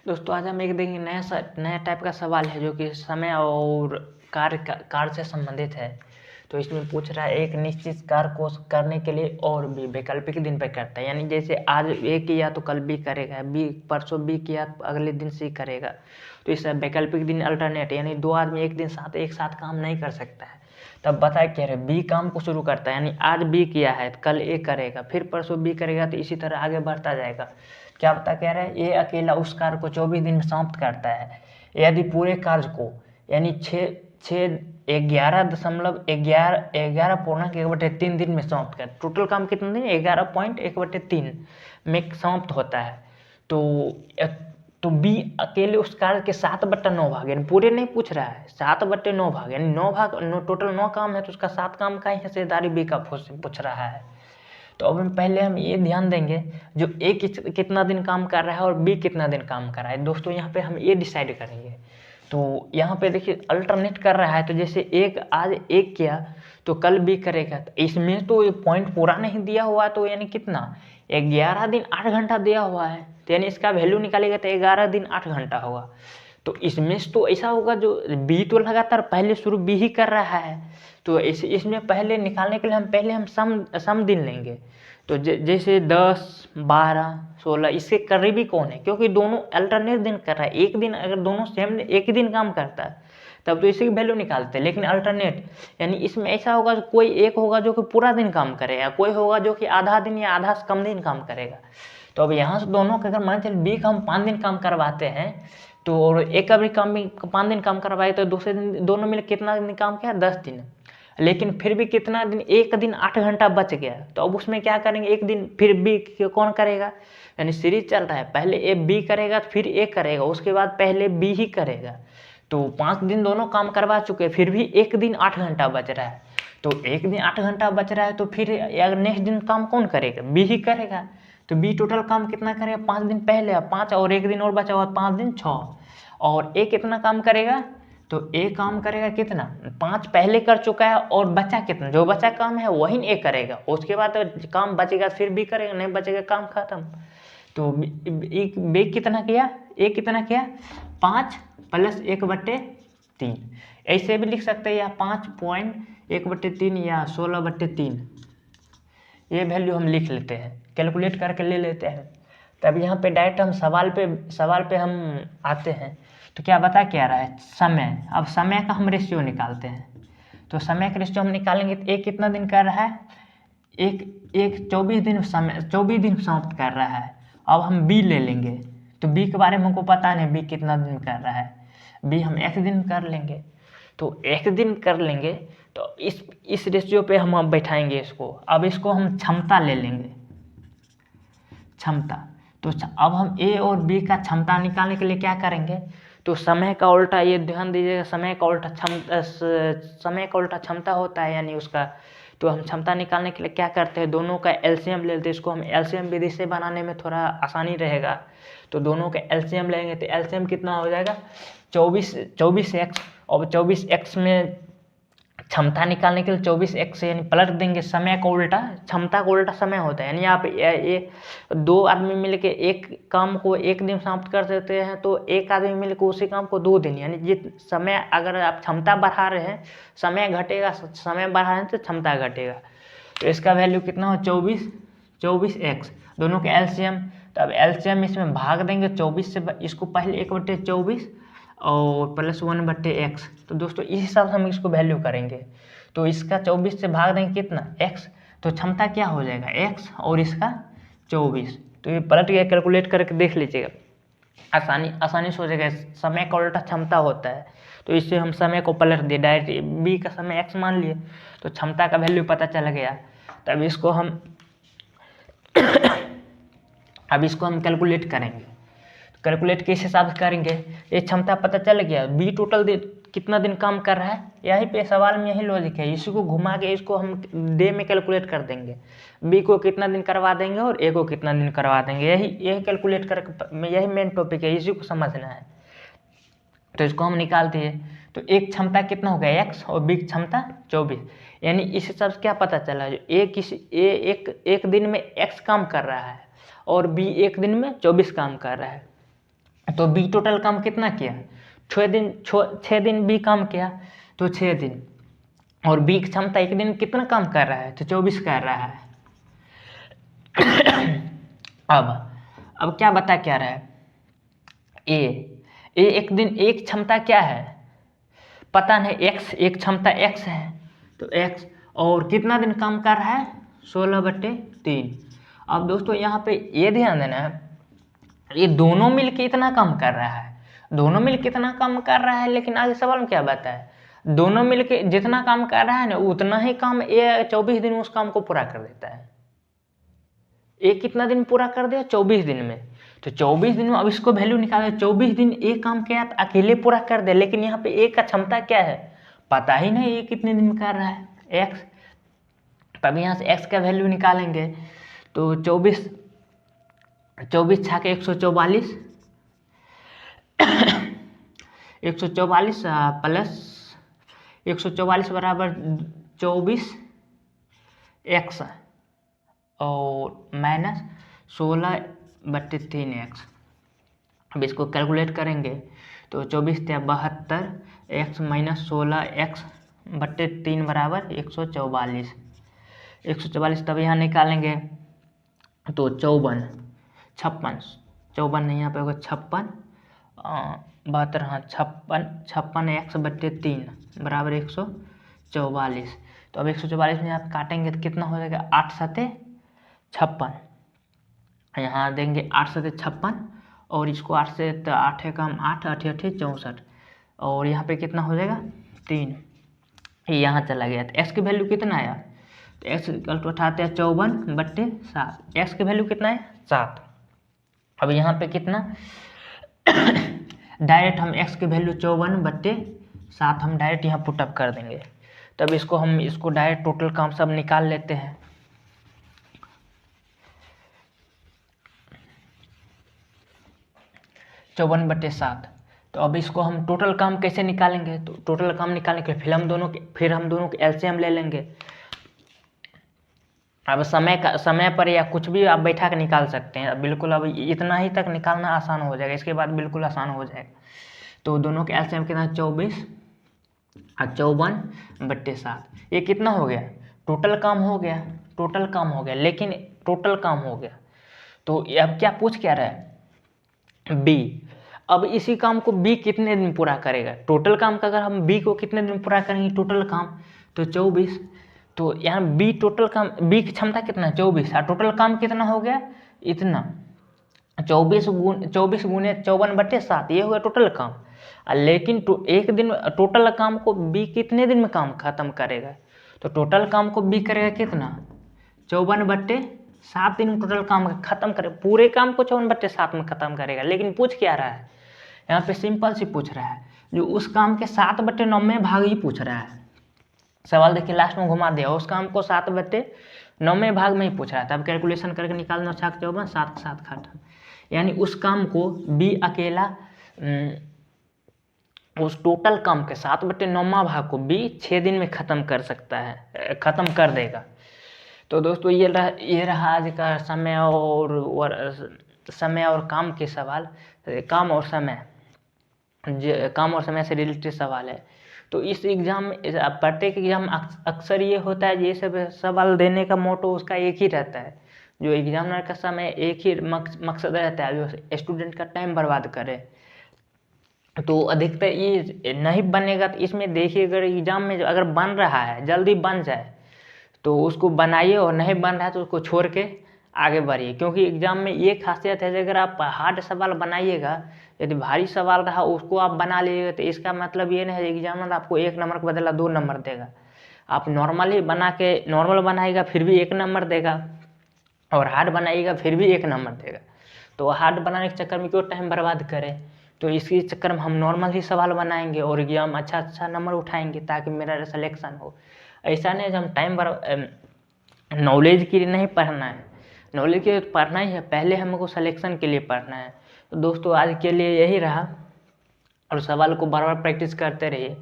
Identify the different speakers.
Speaker 1: दोस्तों आज हम एक देखेंगे नया टाइप का सवाल है जो कि समय और कार्य से संबंधित है। तो इसमें पूछ रहा है एक निश्चित कार्य को करने के लिए और भी वैकल्पिक दिन पे करता है, यानी जैसे आज ए किया तो कल बी करेगा, बी परसों बी किया तो अगले दिन सी करेगा। तो इस वैकल्पिक दिन अल्टरनेट, यानी दो आदमी एक साथ काम नहीं कर सकता है। तब बताए कह रहे बी काम को शुरू करता है, यानी आज बी किया है तो कल ए करेगा, फिर परसों बी करेगा, तो इसी तरह आगे बढ़ता जाएगा। क्या बता कह रहा है ये अकेला उस कार्य को 24 दिन में समाप्त करता है यदि पूरे कार्य को, यानी 11.1/3 दिन में समाप्त कर। टोटल काम कितने दिन? 11.1/3 में समाप्त होता है। तो बी अकेले उस कार्य के 7/9 भाग, यानी पूरे नहीं पूछ रहा है, 7/9 भाग, यानी 9 भाग, टोटल 9 काम है तो उसका 7 काम का ही हिस्सेदारी बी का पूछ रहा है। तो अब पहले हम ये ध्यान देंगे जो ए कितना दिन काम कर रहा है और बी कितना दिन काम कर रहा है। दोस्तों यहाँ पे हम ये डिसाइड करेंगे। तो यहाँ पे देखिए अल्टरनेट कर रहा है, तो जैसे एक आज एक किया तो कल बी करेगा, तो इसमें तो ये पॉइंट पूरा नहीं दिया हुआ, तो यानी कितना 11 दिन 8 घंटा दिया हुआ है, तो यानी इसका वैल्यू निकालेगा तो 11 दिन 8 घंटा होगा। तो इसमें तो ऐसा होगा जो बी तो लगातार पहले शुरू बी ही कर रहा है, तो इसमें पहले निकालने के लिए हम सम दिन लेंगे। तो जैसे 10, 12, 16 इसके करीबी कौन है, क्योंकि दोनों अल्टरनेट दिन कर रहा है। एक दिन अगर दोनों सेम एक ही दिन काम करता है तब तो इसी की वैल्यू निकालते हैं, लेकिन अल्टरनेट यानी इसमें ऐसा होगा कोई एक होगा जो कि पूरा दिन काम करेगा, कोई होगा जो कि आधा दिन या आधा से कम दिन काम करेगा। तो अब यहाँ से दोनों का अगर मान चलिए बी का हम 5 दिन काम करवाते हैं तो और एक का भी काम 5 दिन काम करवाए तो दूसरे दिन दोनों मिले कितना दिन काम किया? 10 दिन। लेकिन फिर भी कितना दिन? एक दिन 8 घंटा बच गया, तो अब उसमें क्या करेंगे? एक दिन फिर बी कौन करेगा, यानी सीरीज चल रहा है, पहले ए बी करेगा फिर ए करेगा, उसके बाद पहले बी ही करेगा। तो 5 दिन दोनों काम करवा चुके, फिर भी एक दिन 8 घंटा बच रहा है। तो एक दिन 8 घंटा बच रहा है तो फिर अगर नेक्स्ट दिन काम कौन करेगा? बी ही करेगा। तो बी टोटल काम कितना करेगा? 5 दिन पहले 5 और एक दिन और बचा हुआ 5 दिन 6, और ए कितना काम करेगा? तो ए काम करेगा कितना? 5 पहले कर चुका है और बचा कितना? जो बचा काम है वही ए करेगा, उसके बाद तो काम बचेगा फिर बी करेगा, नहीं बचेगा काम खत्म। तो बी कितना किया? ए कितना किया? 5 + 1/3। ऐसे भी लिख सकते हैं या 5.1/3 या 16/3, ये वैल्यू हम लिख लेते हैं, कैलकुलेट करके ले लेते हैं। तब यहाँ पे डायरेक्ट हम सवाल पे हम आते हैं। तो क्या क्या रहा है? समय। अब समय का हम रेशियो निकालते हैं। तो समय का रेशियो हम निकालेंगे तो एक कितना दिन कर रहा है? एक 24 दिन समाप्त कर रहा है। अब हम बी ले लेंगे, तो बी के बारे में हमको पता नहीं बी कितना दिन कर रहा है। बी हम एक दिन कर लेंगे, तो एक दिन कर लेंगे तो इस रेशियो पे हम अब बैठाएंगे इसको। अब इसको हम क्षमता ले लेंगे, क्षमता। तो अब हम ए और बी का क्षमता निकालने के लिए क्या करेंगे? तो समय का उल्टा, ये ध्यान दीजिएगा, समय का उल्टा क्षमता होता है, यानी उसका। तो हम क्षमता निकालने के लिए क्या करते हैं? दोनों का एलसीएम ले लेते हैं। इसको हम एलसीएम विधि से बनाने में थोड़ा आसानी रहेगा। तो दोनों का एलसीएम लेंगे तो एलसीएम कितना हो जाएगा? 24x, और 24x में क्षमता निकालने के लिए 24x यानी पलट देंगे समय का उल्टा, क्षमता का उल्टा समय होता है। यानी आप ये दो आदमी मिलके एक काम को एक दिन समाप्त कर देते हैं, तो एक आदमी मिलकर उसी काम को 2 दिन, यानी जित समय अगर आप क्षमता बढ़ा रहे हैं समय घटेगा, समय बढ़ा रहे हैं तो क्षमता घटेगा। तो इसका वैल्यू कितना हो? 24x, दोनों के एलसीएम। तो अब एलसीएम इसमें भाग देंगे 24 से, इसको पहले 1/24 और +1/x। तो दोस्तों इस हिसाब से हम इसको वैल्यू करेंगे। तो इसका 24 से भाग देंगे कितना? x। तो क्षमता क्या हो जाएगा? x और इसका 24। तो ये पलट गया, कैलकुलेट करके देख लीजिएगा, आसानी से हो जाएगा। समय का उल्टा क्षमता होता है, तो इससे हम समय को पलट दिए, डायरेक्ट बी का समय x मान लिए, तो क्षमता का वैल्यू पता चल गया। तब इसको हम अब इसको हम कैलकुलेट करेंगे। कैलकुलेट किस हिसाब से करेंगे? ये क्षमता पता चल गया, बी टोटल कितना दिन काम कर रहा है, यही पे सवाल में यही लॉजिक है। इसी को घुमा के इसको हम डे में कैलकुलेट कर देंगे, बी को कितना दिन करवा देंगे और ए को कितना दिन करवा देंगे, यही कैलकुलेट करके, यही मेन टॉपिक है, इसी को समझना है। तो इसको हम निकाल दिए, तो एक क्षमता कितना हो गया? x, और बी की क्षमता 24। यानी इस हिसाब से क्या पता चला? जो एक दिन में x काम कर रहा है और बी एक दिन में 24 काम कर रहा है। तो बी टोटल काम कितना किया, 6 दिन बी काम किया, तो 6 दिन। और बी की क्षमता एक दिन कितना काम कर रहा है, तो 24 कर रहा है। अब क्या बता क्या रहा है, ए एक दिन एक क्षमता क्या है पता नहीं, एक्स एक क्षमता एक्स है, तो एक्स और कितना दिन काम कर रहा है, 16/3। अब दोस्तों यहाँ पे ये ध्यान देना है, ये दोनों मिलके इतना काम कर रहा है, दोनों मिलके इतना काम कर रहा है, लेकिन आगे सवाल में क्या बाता है, दोनों मिलके जितना काम कर रहा है ना उतना ही काम ये 24 दिन उस काम को पूरा कर देता है। एक कितना दिन पूरा कर दिया, 24 दिन में। तो 24 दिन में अब इसको वैल्यू निकाले, 24 दिन एक काम किया तो अकेले पूरा कर दे, लेकिन यहाँ पे एक का क्षमता क्या है पता ही नहीं, ये कितने दिन में कर रहा है, एक्स। तब यहाँ से एक्स का वैल्यू निकालेंगे, तो 24 छाके 144 144 प्लस 144 बराबर 24 एक्स और माइनस 16/3 एक्स। अब इसको कैलकुलेट करेंगे तो 24 × 72 एक्स माइनस 16x/3 बराबर 144। 144 तब यहाँ निकालेंगे तो 54 नहीं, यहाँ पे होगा 56 72, हाँ 56 x/3 बराबर 144। तो अब 144 में आप काटेंगे तो कितना हो जाएगा, 8 × 56, यहाँ देंगे 8 × 56 और इसको 8 से 8 है कम 8 8 8 64, और यहाँ पे कितना हो जाएगा 3, यहाँ चला गया। तो एक्स की वैल्यू कितना आया, तो एक्स इक्वल टू उठाते हैं 54/7, एक्स की वैल्यू कितना है 7। अब यहाँ पे कितना डायरेक्ट हम एक्स की वैल्यू 54/7 हम डायरेक्ट यहाँ पुटअप कर देंगे। तब इसको डायरेक्ट टोटल काम सब निकाल लेते हैं। (54/7) तो अब इसको हम टोटल काम कैसे निकालेंगे, तो टोटल काम निकालने के लिए फिर हम दोनों के एलसीएम ले लेंगे। अब समय पर या कुछ भी आप बैठा के निकाल सकते हैं, बिल्कुल अब इतना ही तक निकालना आसान हो जाएगा, इसके बाद बिल्कुल आसान हो जाएगा। तो दोनों के एलसीएम कितना, 24 और 54/7, ये कितना हो गया, टोटल काम हो गया, लेकिन टोटल काम हो गया। तो अब क्या पूछ क्या रहा है, बी। अब इसी काम को बी कितने दिन पूरा करेगा, टोटल काम का अगर हम बी को कितने दिन पूरा करेंगे टोटल काम, तो 24। तो यहाँ बी टोटल काम, बी की क्षमता कितना है 24, और टोटल काम कितना हो गया इतना, 24 × 54/7, ये हो गया टोटल काम। लेकिन एक दिन टोटल काम को बी कितने दिन में काम खत्म करेगा, तो टोटल काम को बी करेगा कितना, 54/7 दिन में टोटल काम खत्म करे, पूरे काम को 54/7 में खत्म करेगा। लेकिन पूछ क्या रहा है यहाँ पे, सिंपल सी पूछ रहा है, जो उस काम के 7/9 भाग ही पूछ रहा है। सवाल देखिए लास्ट में घुमा दिया, उस काम को 7/9 भाग में ही पूछ रहा था। अब कैलकुलेशन करके निकालना, 6 × 54 7 × 7 खाटा, यानी उस काम को बी अकेला उस टोटल काम के 7/9 भाग को बी 6 दिन में खत्म कर सकता है, खत्म कर देगा। तो दोस्तों ये रहा आज का समय और काम के सवाल, काम और समय से रिलेटेड सवाल है। तो इस एग्ज़ाम में, प्रत्येक एग्ज़ाम अक्सर ये होता है, ये सब सवाल देने का मोटो उसका एक ही रहता है, जो एग्जामिनर का समय एक ही मकसद रहता है, जो स्टूडेंट का टाइम बर्बाद करे। तो अधिकतर ये नहीं बनेगा, तो इसमें देखिए अगर एग्ज़ाम में अगर बन रहा है जल्दी बन जाए तो उसको बनाइए, और नहीं बन रहा है तो उसको छोड़ के आगे बढ़िए। क्योंकि एग्ज़ाम में ये खासियत है कि अगर आप हार्ड सवाल बनाइएगा, यदि भारी सवाल रहा उसको आप बना लीजिएगा, तो इसका मतलब ये नहीं है एग्जामिनर आपको 1 नंबर के बदला 2 नंबर देगा। आप नॉर्मल बनाइएगा फिर भी 1 नंबर देगा, और हार्ड बनाइएगा फिर भी 1 नंबर देगा। तो हार्ड बनाने के चक्कर में क्यों टाइम बर्बाद करें, तो इसी चक्कर में हम नॉर्मल ही सवाल बनाएंगे और एग्जाम अच्छा नंबर उठाएंगे, ताकि मेरा सिलेक्शन हो। ऐसा नहीं हम नॉलेज के लिए नहीं पढ़ना है, नॉलेज के लिए पढ़ना ही है, पहले हमको सिलेक्शन के लिए पढ़ना है। तो दोस्तों आज के लिए यही रहा, और सवाल को बार बार प्रैक्टिस करते रहिए।